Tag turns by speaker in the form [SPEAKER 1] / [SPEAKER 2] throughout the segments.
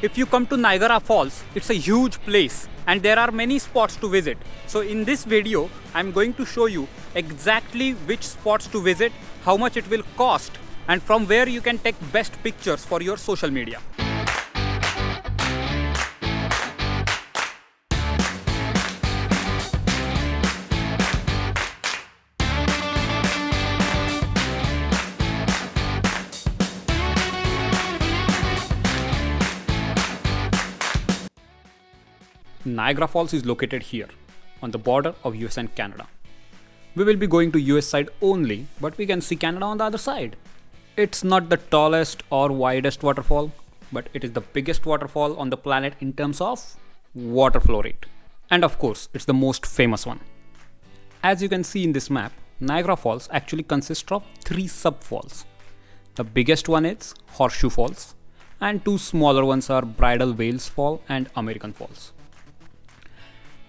[SPEAKER 1] If you come to Niagara Falls, it's a huge place and there are many spots to visit. So in this video, I'm going to show you exactly which spots to visit, how much it will cost, and from where you can take best pictures for your social media. Niagara Falls is located here, on the border of US and Canada. We will be going to US side only, but we can see Canada on the other side. It's not the tallest or widest waterfall, but it is the biggest waterfall on the planet in terms of water flow rate. And of course, it's the most famous one. As you can see in this map, Niagara Falls actually consists of 3 sub-falls. The biggest one is Horseshoe Falls, and 2 smaller ones are Bridal Veils Fall and American Falls.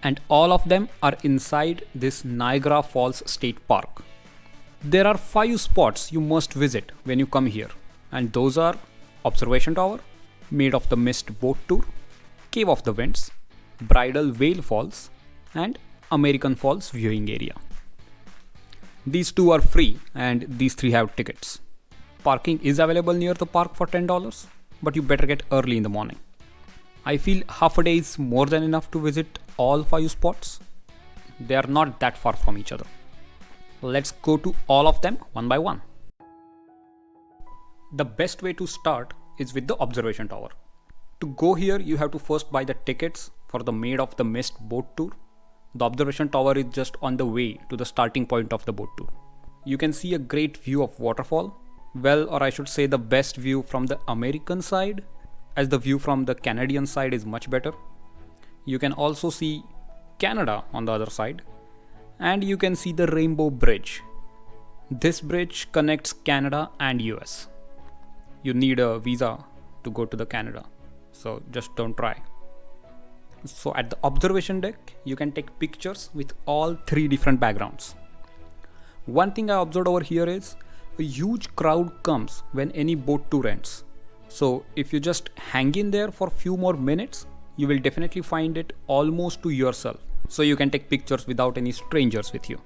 [SPEAKER 1] And all of them are inside this Niagara Falls State Park. There are 5 spots you must visit when you come here, and those are Observation Tower, Made of the Mist Boat Tour, Cave of the Winds, Bridal Veil Falls, and American Falls Viewing Area. These 2 are free and these 3 have tickets. Parking is available near the park for $10, but you better get early in the morning. I feel half a day is more than enough to visit all 5 spots. They are not that far from each other. Let's go to all of them one by one. The best way to start is with the Observation Tower. To go here, you have to first buy the tickets for the Made of the Mist boat tour. The Observation Tower is just on the way to the starting point of the boat tour. You can see a great view of waterfall. Well, or I should say the best view from the American side, as the view from the Canadian side is much better. You can also see Canada on the other side, and you can see the Rainbow Bridge. This bridge connects Canada and US. You need a visa to go to the Canada, so just don't try. So at the observation deck, you can take pictures with all 3 different backgrounds. One thing I observed over here is a huge crowd comes when any boat tour ends. So if you just hang in there for a few more minutes, you will definitely find it almost to yourself. So you can take pictures without any strangers with you.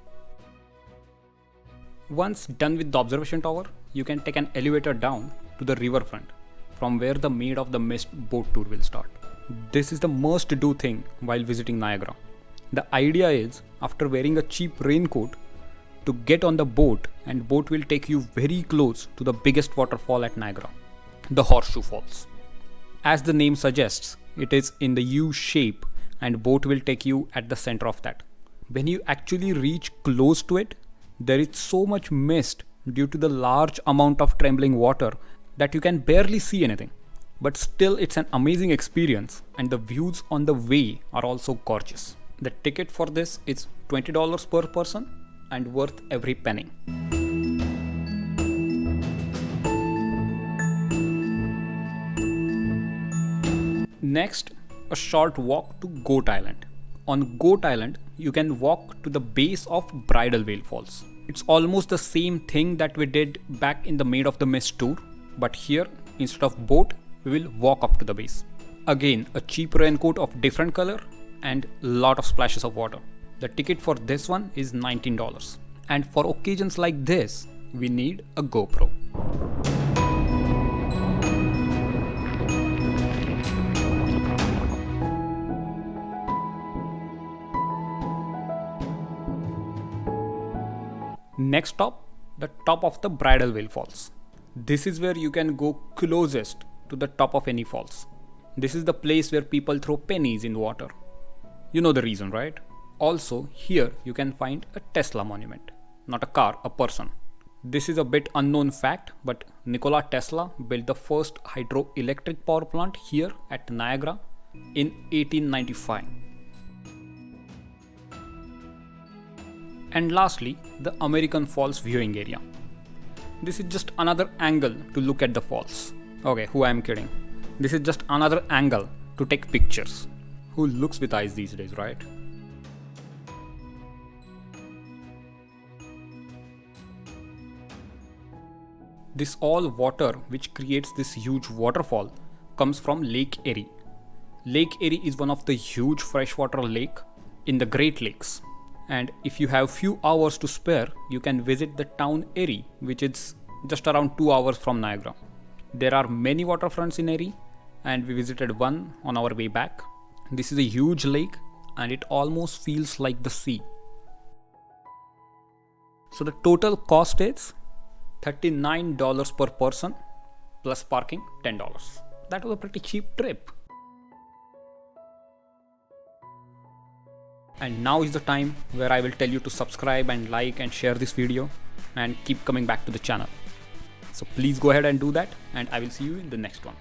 [SPEAKER 1] Once done with the observation tower, you can take an elevator down to the riverfront, from where the Made of the Mist boat tour will start. This is the must do thing while visiting Niagara. The idea is, after wearing a cheap raincoat, to get on the boat, and boat will take you very close to the biggest waterfall at Niagara, the Horseshoe Falls. As the name suggests, it is in the U shape and boat will take you at the center of that. When you actually reach close to it, there is so much mist due to the large amount of trembling water that you can barely see anything. But still, it's an amazing experience, and the views on the way are also gorgeous. The ticket for this is $20 per person and worth every penny. Next, a short walk to Goat Island. On Goat Island, you can walk to the base of Bridal Veil Falls. It's almost the same thing that we did back in the Made of the Mist tour, but here, instead of boat, we will walk up to the base. Again, a cheap raincoat of different color and lot of splashes of water. The ticket for this one is $19. And for occasions like this, we need a GoPro. Next stop, the top of the Bridal Veil Falls. This is where you can go closest to the top of any falls. This is the place where people throw pennies in water. You know the reason, right? Also, here you can find a Tesla monument. Not a car, a person. This is a bit unknown fact, but Nikola Tesla built the first hydroelectric power plant here at Niagara in 1895. And lastly, the American Falls viewing area. This is just another angle to look at the falls. Okay, who I am kidding. This is just another angle to take pictures. Who looks with eyes these days, right? This all water which creates this huge waterfall comes from Lake Erie. Lake Erie is one of the huge freshwater lake in the Great Lakes. And if you have few hours to spare, you can visit the town Erie, which is just around 2 hours from Niagara. There are many waterfronts in Erie, and we visited one on our way back. This is a huge lake and it almost feels like the sea. So the total cost is $39 per person plus parking $10. That was a pretty cheap trip. And now is the time where I will tell you to subscribe and like and share this video and keep coming back to the channel. So please go ahead and do that, and I will see you in the next one.